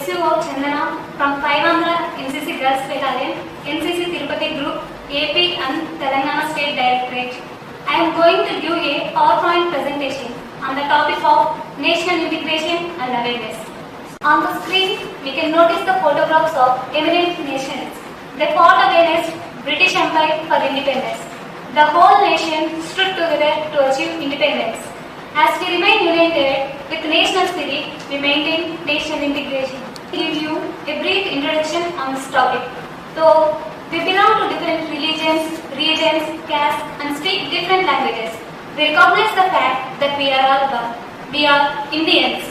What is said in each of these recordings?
SUO Chandana from 500 NCC Girls Battalion, NCC Tirupati Group, AP and Telangana State Directorate. I am going to give a PowerPoint presentation on the topic of national integration and awareness. On the screen, we can notice the photographs of eminent nations. They fought against British Empire for independence. The whole nation stood together to achieve independence. As we remain united with national spirit, we maintain national integration. I will give you a brief introduction on this topic. Though we belong to different religions, regions, castes and speak different languages, we recognize the fact that we are all one. We are Indians.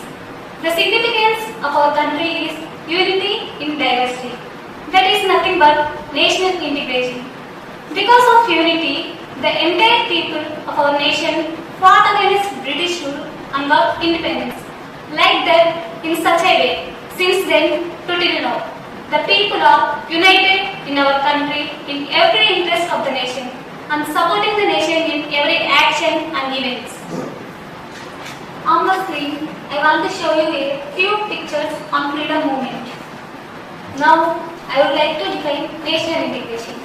The significance of our country is unity in diversity. That is nothing but national integration. Because of unity, the entire people of our nation fought against British rule and got independence. Like that, in such a way, since then to till now, the people are united in our country in every interest of the nation and supporting the nation in every action and events. On the screen, I want to show you a few pictures on freedom movement. Now, I would like to define national integration.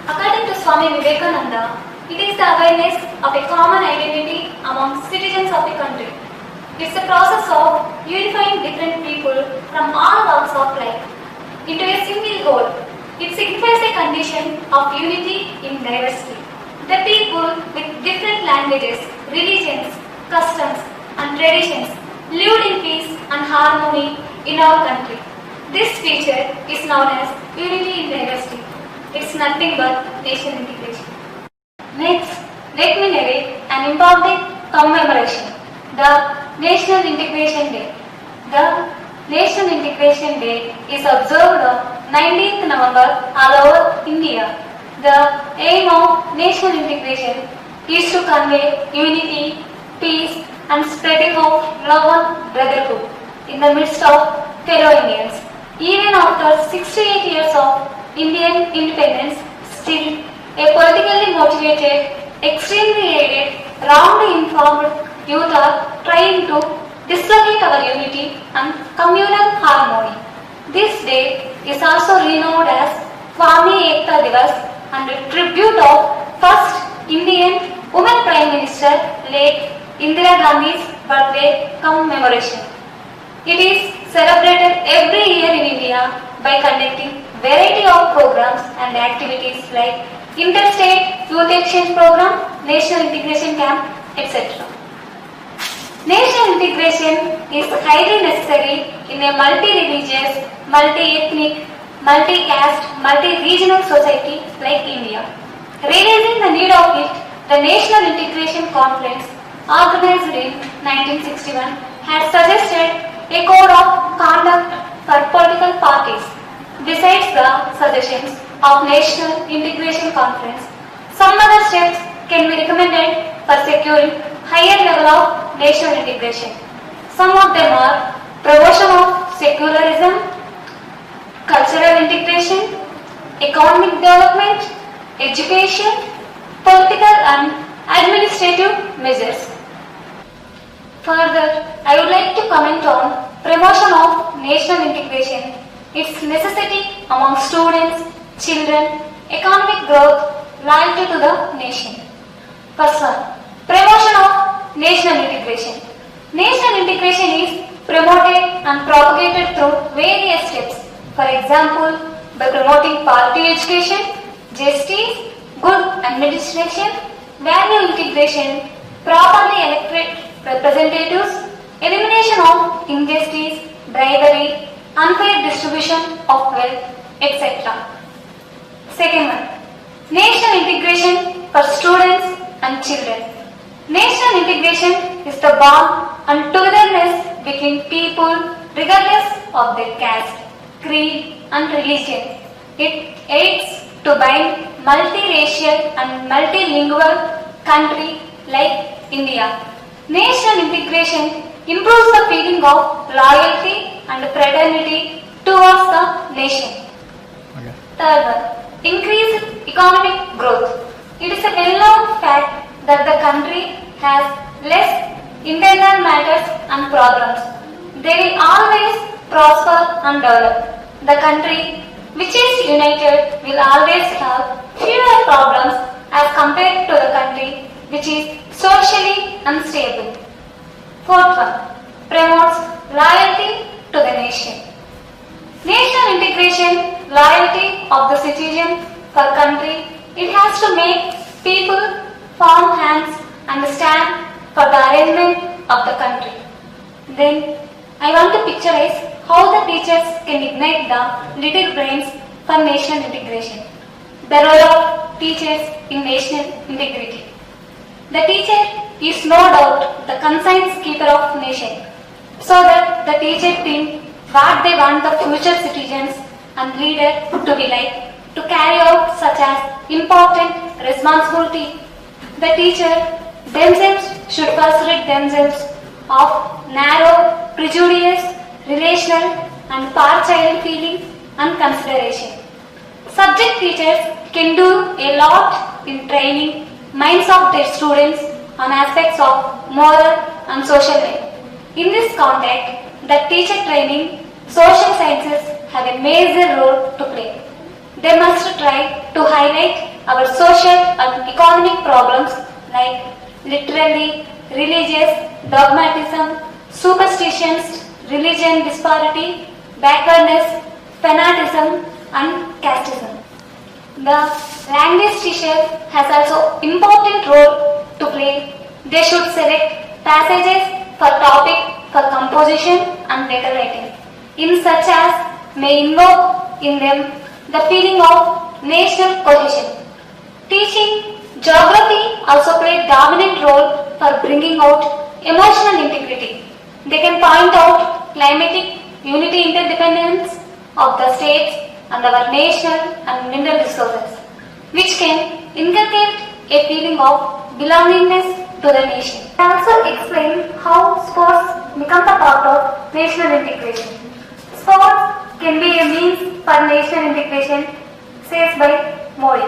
According to Swami Vivekananda, it is the awareness of a common identity among citizens of a country. It's a process of unifying different people from all walks of life into a single whole. It signifies a condition of unity in diversity. The people with different languages, religions, customs and traditions lived in peace and harmony in our country. This feature is known as unity in diversity. It's nothing but national integration. Next, let me narrate an important commemoration, the National Integration Day. The National Integration Day is observed on 19th November all over India. The aim of national integration is to convey unity, peace and spreading of love and brotherhood in the midst of fellow Indians. Even after 68 years of Indian independence, still a politically motivated, extremely aided, roundly informed youth are trying to dislocate our unity and communal harmony. This day is also renowned as Swami Ekta Divas and a tribute of first Indian woman Prime Minister late Indira Gandhi's birthday commemoration. It is celebrated every year in India by conducting variety of programs and activities like Interstate Youth Exchange Program, National Integration Camp, etc. National integration is highly necessary in a multi-religious, multi-ethnic, multi-caste, multi-regional society like India. Realizing the need of it, the National Integration Conference, organized in 1961, had suggested a code of conduct for political parties. Besides the suggestions of National Integration Conference, some other steps can be recommended for securing higher level of national integration. Some of them are promotion of secularism, cultural integration, economic development, education, political and administrative measures. Further, I would like to comment on promotion of national integration, its necessity among students, children, economic growth, loyalty to the nation. First one, promotion of national integration. National integration is promoted and propagated through various steps. For example, by promoting party education, justice, good administration, value integration, properly elected representatives, elimination of injustice, bribery, unfair distribution of wealth, etc. Second one, national integration for students and children. National integration is the bond and togetherness between people regardless of their caste, creed and religion. It aids to bind multiracial and multilingual country like India. National integration improves the feeling of loyalty and fraternity towards the nation. Okay. Third one, increased economic growth. It is a well-known fact that the country has less internal matters and problems. They will always prosper and develop. The country which is united will always have fewer problems as compared to the country which is socially unstable. Fourth one, promotes loyalty to the nation. National integration, loyalty of the citizen for country, it has to make people form hands and stand for the arrangement of the country. Then I want to picturize how the teachers can ignite the little brains for national integration. The role of teachers in national integrity. The teacher is no doubt the conscience keeper of nation, so that the teacher think what they want the future citizens and leaders to be like, to carry out such as important responsibility. The teacher themselves should first rid themselves of narrow, prejudiced, relational and partial feeling and consideration. Subject teachers can do a lot in training minds of their students on aspects of moral and social life. In this context, the teacher training, social sciences have a major role to play. They must try to highlight our social and economic problems like literally, religious, dogmatism, superstitions, religion disparity, backwardness, fanaticism and casteism. The language teacher has also important role to play. They should select passages for topic for composition and letter writing, in such as may invoke in them the feeling of national cohesion. Teaching geography also play a dominant role for bringing out emotional integrity. They can point out climatic unity interdependence of the states and our national and mineral resources, which can inculcate a feeling of belongingness to the nation. I also explain how sports become the part of national integration. Sports can be a means for national integration, says by Modi.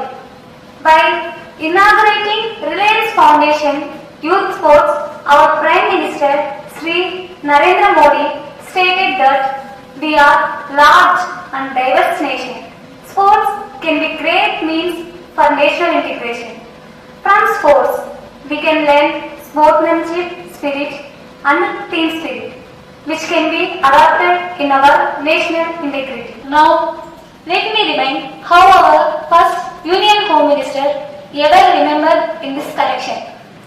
By inaugurating Reliance Foundation Youth Sports, our Prime Minister Sri Narendra Modi stated that we are large and diverse nation. Sports can be great means for national integration. From sports, we can learn sportsmanship spirit and team spirit, which can be adopted in our national integrity. Now, let me remind how our first Union Home Minister ever remembered in this collection,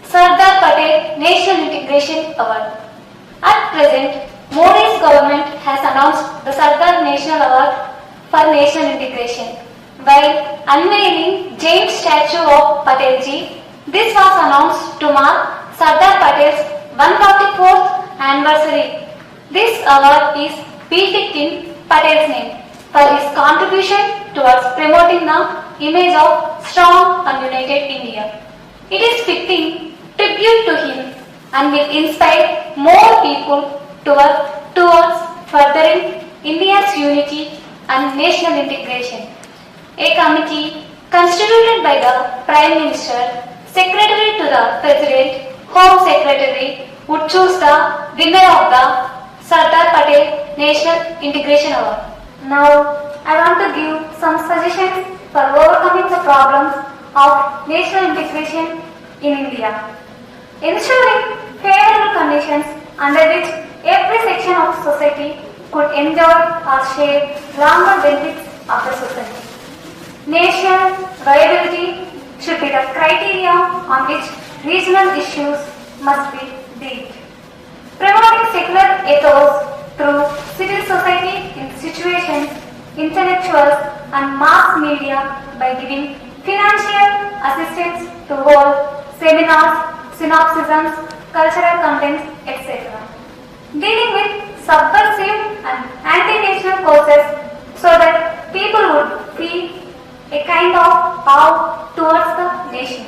Sardar Patel National Integration Award. At present, Modi's government has announced the Sardar National Award for National Integration. While unveiling giant statue of Patelji, this was announced to mark Sardar Patel's 144th anniversary. This award is befitting Patel's name for his contribution towards promoting the image of strong and united India. It is fitting tribute to him and will inspire more people to work towards furthering India's unity and national integration. A committee constituted by the Prime Minister, Secretary to the President, Home Secretary would choose the winner of the Sardar Patel National Integration Award. Now, I want to give some suggestions for overcoming the problems of national integration in India. Ensuring favorable conditions under which every section of society could enjoy or share longer benefits of the society. National viability should be the criteria on which regional issues must be dealt. Promoting secular ethos through civil society institutions, intellectuals and mass media by giving financial assistance to hold seminars, synopsisms, cultural contents, etc. Dealing with subversive and anti-national forces so that people would feel a kind of awe towards the nation.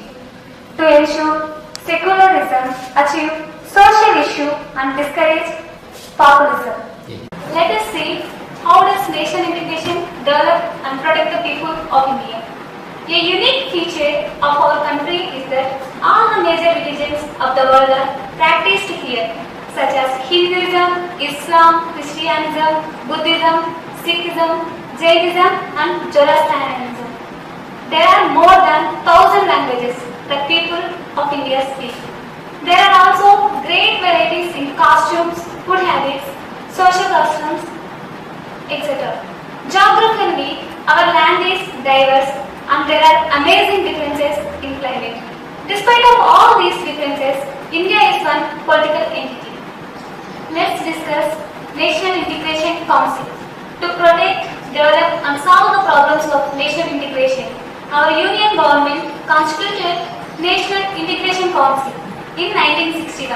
To ensure secularism achieve social issue and discourage populism. Let us see how does national integration develop and protect the people of India. A unique feature of our country is that all the major religions of the world are practiced here, such as Hinduism, Islam, Christianism, Buddhism, Sikhism, Jainism and Zoroastrianism. There are more than 1,000 languages that people of India speak. There are also great varieties in costumes, food habits, social customs, etc. Geographically, our land is diverse and there are amazing differences in climate. Despite of all these differences, India is one political entity. Let's discuss National Integration Council. To protect, develop and solve the problems of national integration, our union government constituted National Integration Council in 1961.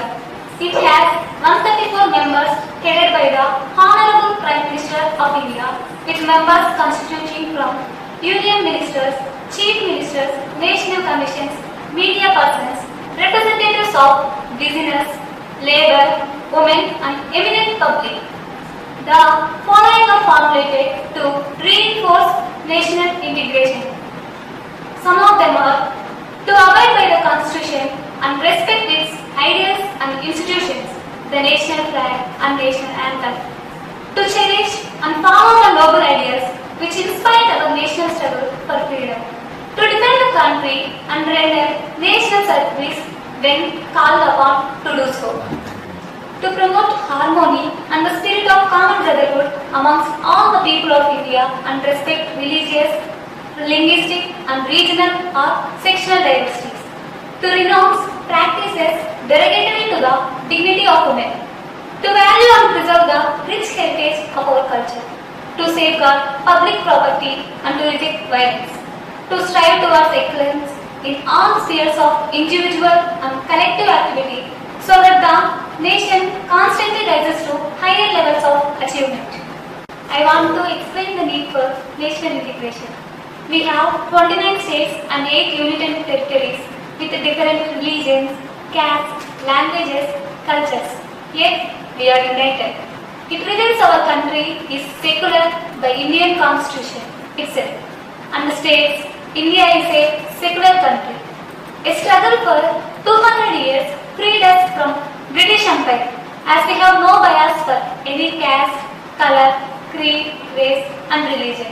It has 134 members headed by the Honorable Prime Minister of India, with members constituting from Union Ministers, Chief Ministers, National Commissions, media persons, representatives of business, labor, women and eminent public. The following are formulated to reinforce national integration. Some of them are to abide by the Constitution and respect its ideals and institutions, the national flag and national anthem. To cherish and follow the noble ideas which inspired our national struggle for freedom. To defend the country and render national service when called upon to do so. To promote harmony and the spirit of common brotherhood amongst all the people of India and respect religious, linguistic and regional or sectional diversities. To renounce practices derogatory to the dignity of women. To value and preserve the rich heritage of our culture. To safeguard public property and to reject violence. To strive towards excellence in all spheres of individual and collective activity so that the nation constantly rises to higher levels of achievement. I want to explain the need for national integration. We have 29 states and 8 union territories with different religions, castes, languages, cultures. Yet we are united. It reveals our country is secular by Indian Constitution itself and states India is a secular country. A struggle for 200 years freed us from British Empire as we have no bias for any caste, color, creed, race and religion.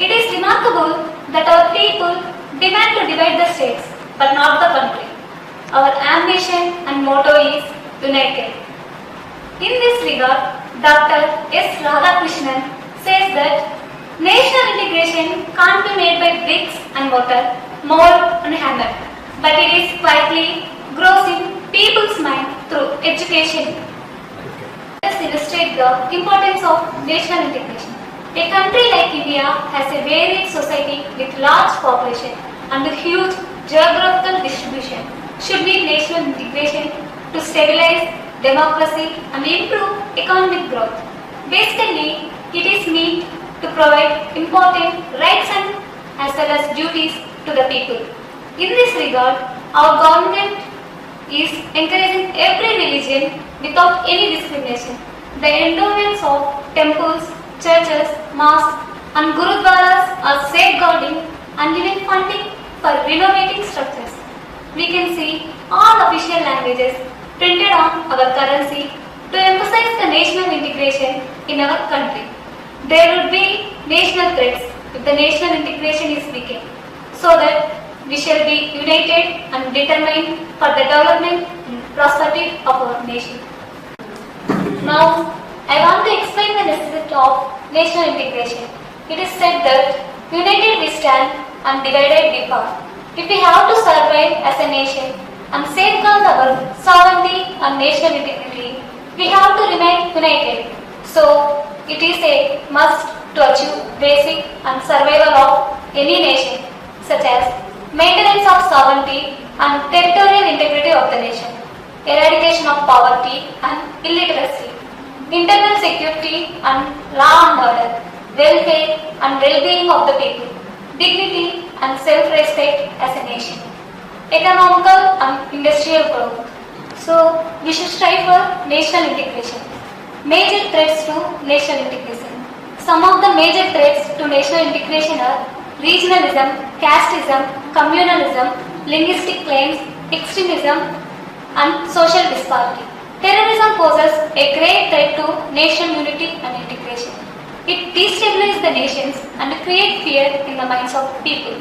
It is remarkable that our people demand to divide the states but not the country. Our ambition and motto is united. In this regard, Dr. S. Radhakrishnan says that national integration can't be made by bricks and mortar, mold and hammer, but it is quietly grows in people's mind through education. Let us illustrate the importance of national integration. A country like India has a varied society with large population and a huge geographical distribution. Should need national integration to stabilize democracy and improve economic growth. Basically, it is meant to provide important rights and as well as duties to the people. In this regard, our government is encouraging every religion without any discrimination. The endowments of temples, churches, mosques and gurudwaras are safeguarding and even funding for renovating structures. We can see all official languages printed on our currency to emphasize the national integration in our country. There would be national threats if the national integration is weakened, so that we shall be united and determined for the development and prosperity of our nation. Now, I want to explain the necessity of national integration. It is said that united we stand and divided we fall. If we have to survive as a nation and safeguard our sovereignty and national integrity, we have to remain united. So, it is a must to achieve basic and survival of any nation, such as maintenance of sovereignty and territorial integrity of the nation, eradication of poverty and illiteracy, internal security and law and order, welfare and well-being of the people, dignity and self-respect as a nation, economical and industrial growth. So, we should strive for national integration. Major threats to national integration. Some of the major threats to national integration are regionalism, casteism, communalism, linguistic claims, extremism and social disparity. Terrorism poses a great threat to nation unity and integration. It destabilizes the nations and creates fear in the minds of people.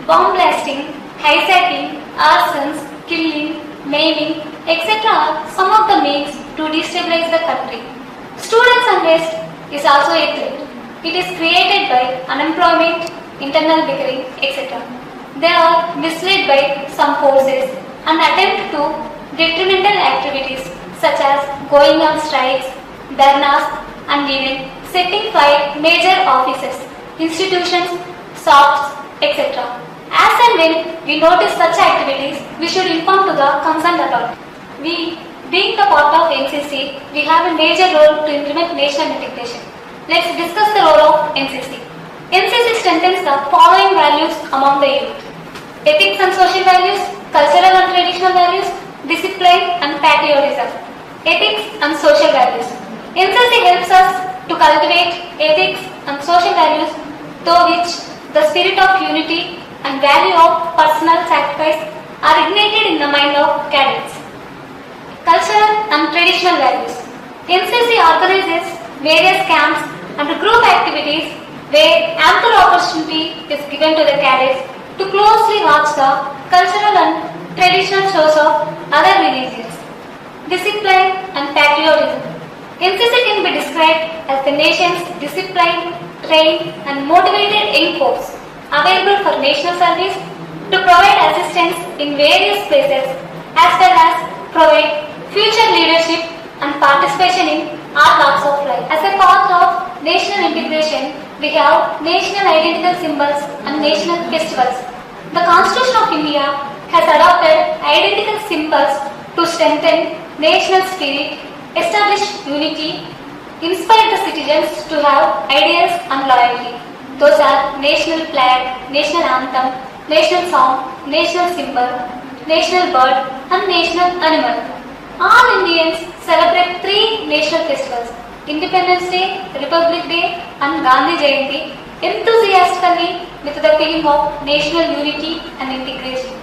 Bomb blasting, hijacking, arsons, killing, maiming, etc. are some of the means to destabilize the country. Students' unrest is also a threat. It is created by unemployment, internal bickering, etc. They are misled by some forces and attempt to detrimental activities such as going on strikes, dharnas, and even setting fire major offices, institutions, shops, etc. As and when we notice such activities, we should inform to the concerned authority. We, being the part of NCC, we have a major role to implement national integration. Let's discuss the role of NCC. NCC strengthens the following values among the youth: ethics and social values, cultural and traditional values, discipline and patriotism. Ethics and social values. NCC helps us to cultivate ethics and social values through which the spirit of unity and value of personal sacrifice are ignited in the mind of cadets. Cultural and traditional values. NCC organizes various camps and group activities where ample opportunity is given to the cadets to closely watch the cultural and traditional shows of other religions. Discipline and patriotism. NCC can be described as the nation's disciplined, trained and motivated young force available for national service to provide assistance in various places as well as provide future leadership and participation in all walks of life. As a part of national integration, we have national identical symbols and national festivals. The Constitution of India has adopted identical symbols to strengthen national spirit, establish unity, inspire the citizens to have ideals and loyalty. Those are national flag, national anthem, national song, national symbol, national bird and national animal. All Indians celebrate three national festivals: Independence Day, Republic Day and Gandhi Jayanti enthusiastically with the feeling of national unity and integration.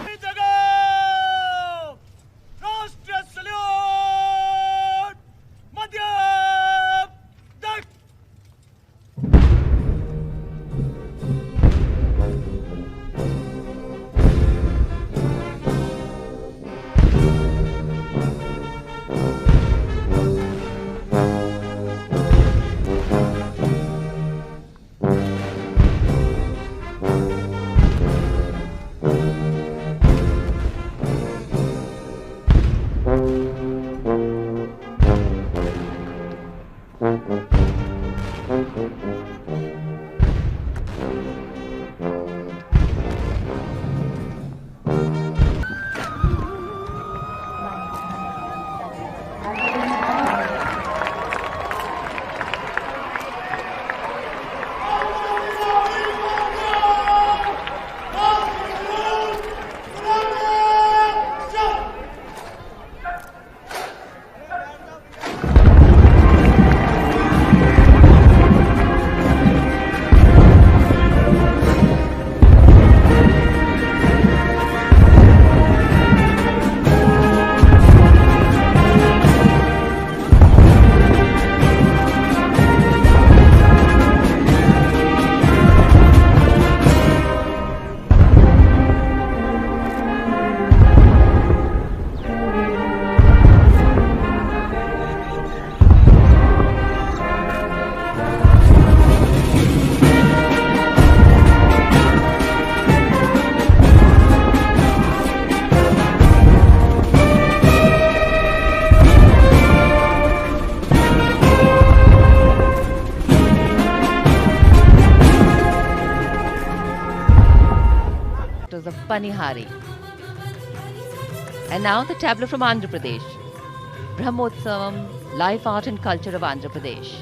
Of Panihari. And now the tableau from Andhra Pradesh. Brahmotsavam, Life, Art and Culture of Andhra Pradesh.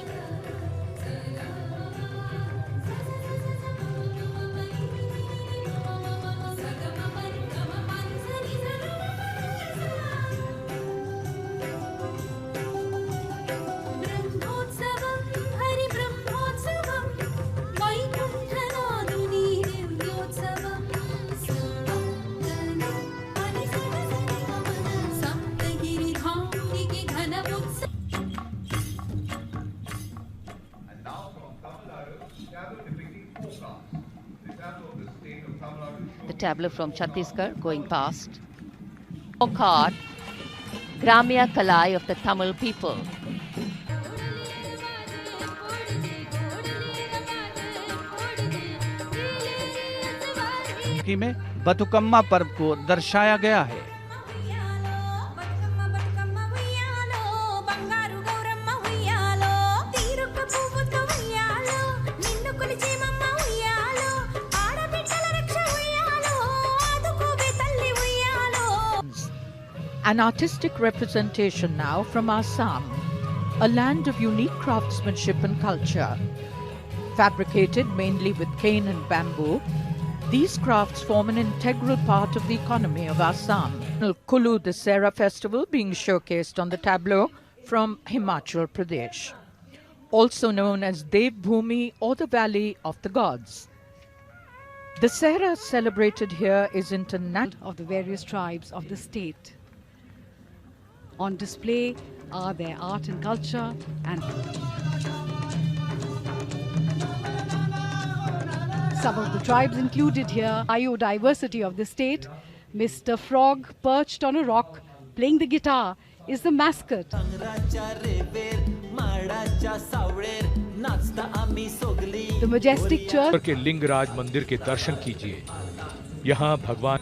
घन The tableau from Chhattisgarh going past. Folk art, Gramya Kalai of the Tamil people. में बतुकम्मा पर्व को दर्शाया गया है। An artistic representation now from Assam, a land of unique craftsmanship and culture. Fabricated mainly with cane and bamboo, these crafts form an integral part of the economy of Assam. Kulu Dasera festival being showcased on the tableau from Himachal Pradesh, also known as Dev Bhumi or the Valley of the Gods. Dasera celebrated here is international of the various tribes of the state. On display are their art and culture and some of the tribes included here. Biodiversity of the state. Mr. Frog perched on a rock playing the guitar is the mascot. The majestic church के लिंगराज मंदिर के दर्शन कीजिए। यहाँ भगवान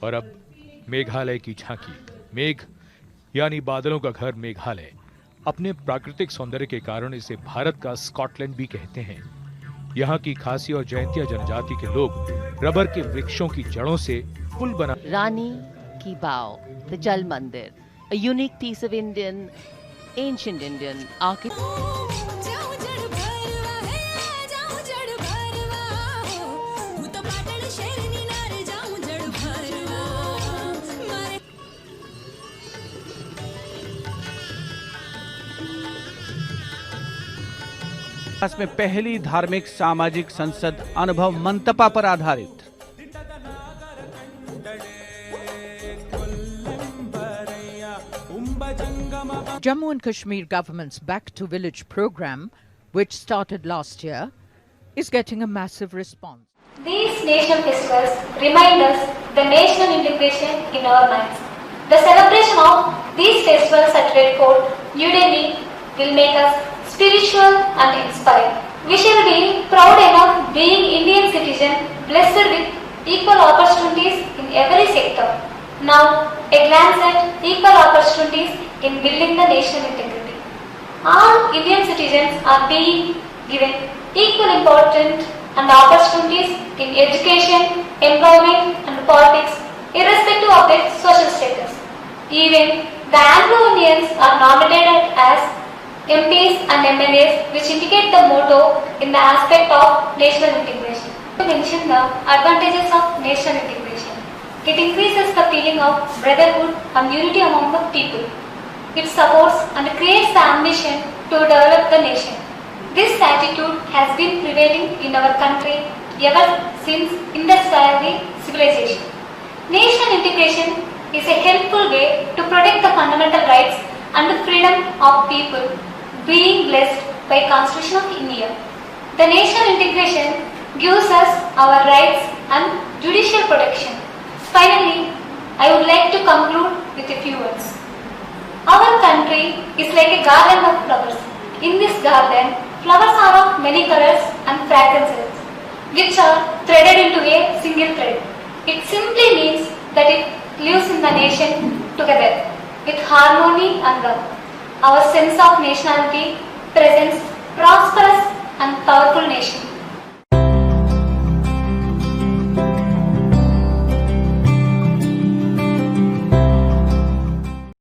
और अब मेघालय की झांकी। मेघ यानी बादलों का घर मेघालय अपने प्राकृतिक सौंदर्य के कारण इसे भारत का स्कॉटलैंड भी कहते हैं। यहाँ की खासी और जयंतिया जनजाति के लोग रबर के वृक्षों की जड़ों से पुल बना। Rani Ki Bao, the Jal Mandir, a unique piece of ancient Indian architecture. में पहली धार्मिक सामाजिक संसद अनुभव मंतपा पर आधारित। Jammu and Kashmir government's Back to Village program, which started last year, is getting a massive response. These national festivals remind us the national integration in our minds. The celebration of these festivals at Red Fort, New Delhi will make us spiritual and inspired. We shall be proud enough being Indian citizens blessed with equal opportunities in every sector. Now, a glance at equal opportunities in building the national integrity. All Indian citizens are being given equal importance and opportunities in education, employment and politics, irrespective of their social status. Even the Anglo-Indians are nominated as MPs and MLAs, which indicate the motto in the aspect of national integration. To mention the advantages of national integration. It increases the feeling of brotherhood and unity among the people. It supports and creates the ambition to develop the nation. This attitude has been prevailing in our country ever since Indus Valley civilization. National integration is a helpful way to protect the fundamental rights and the freedom of people being blessed by Constitution of India. The national integration gives us our rights and judicial protection. Finally, I would like to conclude with a few words. Our country is like a garden of flowers. In this garden, flowers are of many colors and fragrances, which are threaded into a single thread. It simply means that it lives in the nation together with harmony and love. Our sense of nationality presents prosperous and powerful nation.